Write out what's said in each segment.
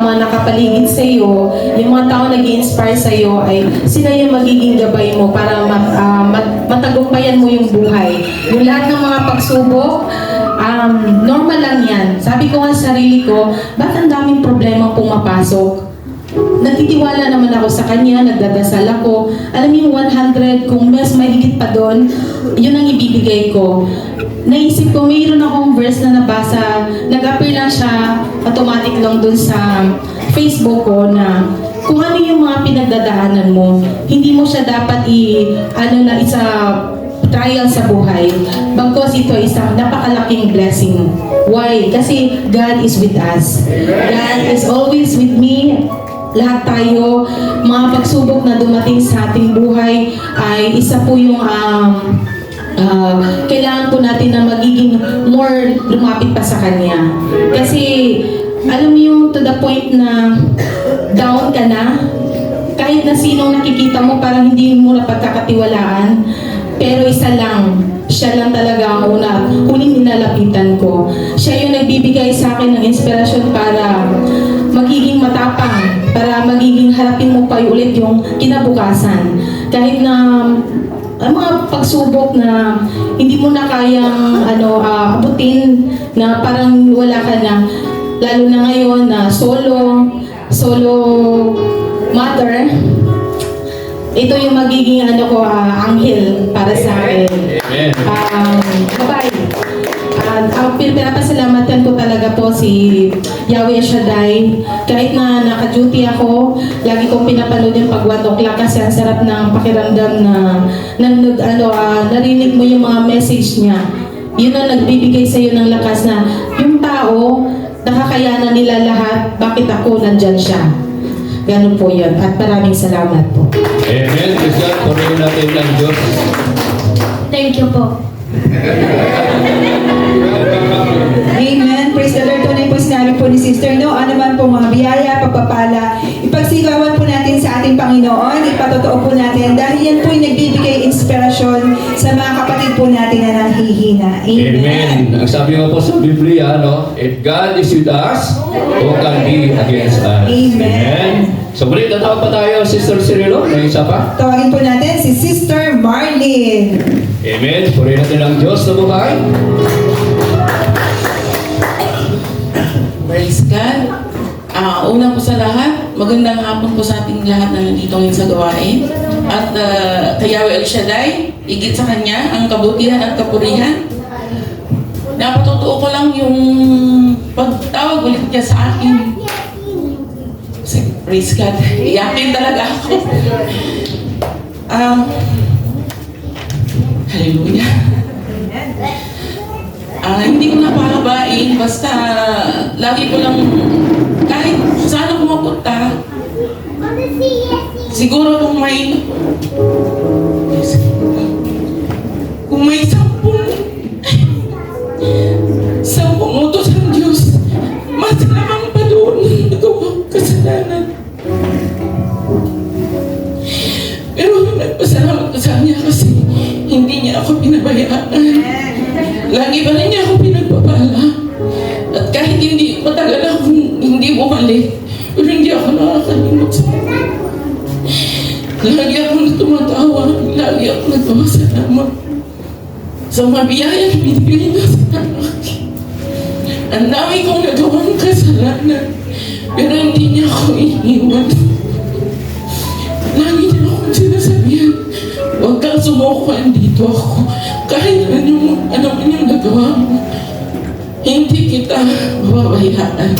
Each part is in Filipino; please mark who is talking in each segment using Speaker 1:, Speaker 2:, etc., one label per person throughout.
Speaker 1: mga nakapaligid sa iyo, yung mga tao nag-i-inspire sa iyo ay sila yung magiging gabay mo para matagumpayan mo yung buhay. Yung lahat ng mga pagsubok, normal lang yan. Sabi ko nga sa sarili ko, bakit ang daming problema pumapasok? Nagtitiwala naman ako sa Kanya, nagdadasal ako. Alam mo yung 100, kung mas mahigit pa doon, yun ang ibibigay ko. Naisip ko, mayroon akong verse na nabasa, nag-appear lang siya, automatic lang dun sa Facebook ko na kung ano yung mga pinagdadaanan mo, hindi mo siya dapat isa trial sa buhay. Bagkos ito isang napakalaking blessing. Why? Kasi God is with us. God is always with me. Lahat tayo, mga pagsubok na dumating sa ating buhay ay isa po yung kailangan po natin na magiging more lumapit pa sa Kanya. Kasi, alam mo yung to the point na down ka na, kahit na sinong nakikita mo parang hindi mo na pagkakatiwalaan, pero isa lang, siya lang talaga ang huling nilalapitan ko. Siya yung nagbibigay sa akin ng inspirasyon para magiging matapang, para magiging harapin mo pa ulit yung kinabukasan. Kahit na ang mga pagsubok na hindi mo na kayang abutin, na parang wala ka na, lalo na ngayon na solo mother, ito yung magiging anghel para sa akin. Bye-bye. Ang pinapasalamatan ko talaga po si Yahweh Shaddai. Kahit na naka-duty ako, lagi kong pinapanood yung pag 1 o'clock kasi ang sarap ng pakiramdam na narinig mo yung mga message niya. Yun ang nagbibigay sa iyo ng lakas na yung tao, nakakayanan nila lahat, bakit ako nandyan siya? Ganun po yun. At maraming salamat po.
Speaker 2: Amen. Praise God. Purihin natin ng Diyos.
Speaker 3: Thank you po.
Speaker 4: Amen. Praise the Lord. Tunay po sinabi po ni Sister, no? Ano man po mga biyaya, pagpapala, ipagsigawan po natin sa ating Panginoon, ipatotoo po natin dahil yan po yung nagbibigay inspirasyon sa mga kapatid po natin na nanghihina. Amen.
Speaker 2: Amen. Ang sabi nga po sa Biblia, if God is with us, who can be against us?
Speaker 4: Amen.
Speaker 2: So, muli, tatawag pa tayo, Sister Cirilo. May isa pa.
Speaker 4: Tawagin po natin si Sister Marlene.
Speaker 2: Amen. Purihin natin ang Diyos na buhay.
Speaker 5: Praise God. Una po sa lahat, magandang hapon po sa ating lahat na nandito ngayon sa gawain. At kay Yahweh El Shaddai, higit sa Kanya, ang kabutihan at kapurihan. Napatutuo ko lang yung pagtawag ulit niya sa akin. Praise God. Iyakin talaga ako. Hallelujah. Hindi ko napahabain, basta lagi ko lang, kahit saan ako mapunta, siguro kung may 10 utos ng Diyos, mas naman pa doon nagawa kasalanan. Pero nagpasalamat ko sa Kanya kasi hindi niya ako pinabayaan. Lagi pa rin niya ako pinagpapala. At kahit hindi, matagal akong hindi bumalik, pero hindi ako nakakalimot sa Kanya. Lagi akong tumatawa, lagi akong nagpapasalamat sa mga biyayang binigay niya sa akin. Ang dami kong nagawang kasalanan, pero hindi niya ako iniwan. Lagi niya akong sinasabihan, huwag kang sumuko, andito ako. Kahit ano man yung nagawa mo, hindi kita mababayaan.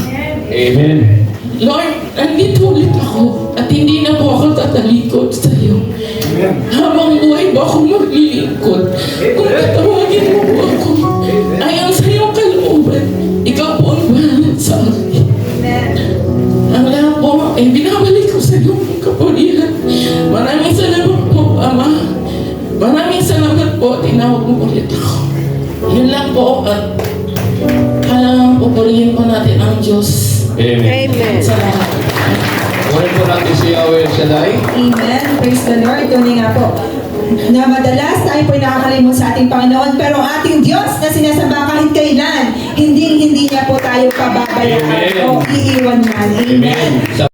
Speaker 2: Amen.
Speaker 5: Lord, nandito ulit ako at hindi na po ako tatalikod sa iyo. Habang buhay ba ako maglilingkod, kung tatawagin mo po ako, ayon sa iyong kalooban, ikaw po ang bahala sa akin. Ang lahat po ay binabalik ko sa iyong kapurihan. Maraming salamat po, Ama. Maraming salamat po, tinawag mo ulit ako. Yun lang po at halang pupurihin po natin ang Diyos.
Speaker 2: Amen.
Speaker 5: Salamat.
Speaker 2: Purihin po natin si Yahweh Shaddai.
Speaker 4: Amen. Praise the Lord. Tunay nga po. na madalas tayo po'y nakakalimot sa ating Panginoon, pero ang ating Diyos na sinasamba kahit kailan, hindi niya po tayo pababayaan
Speaker 2: Amen.
Speaker 4: o iiwan man. Amen.
Speaker 2: Amen.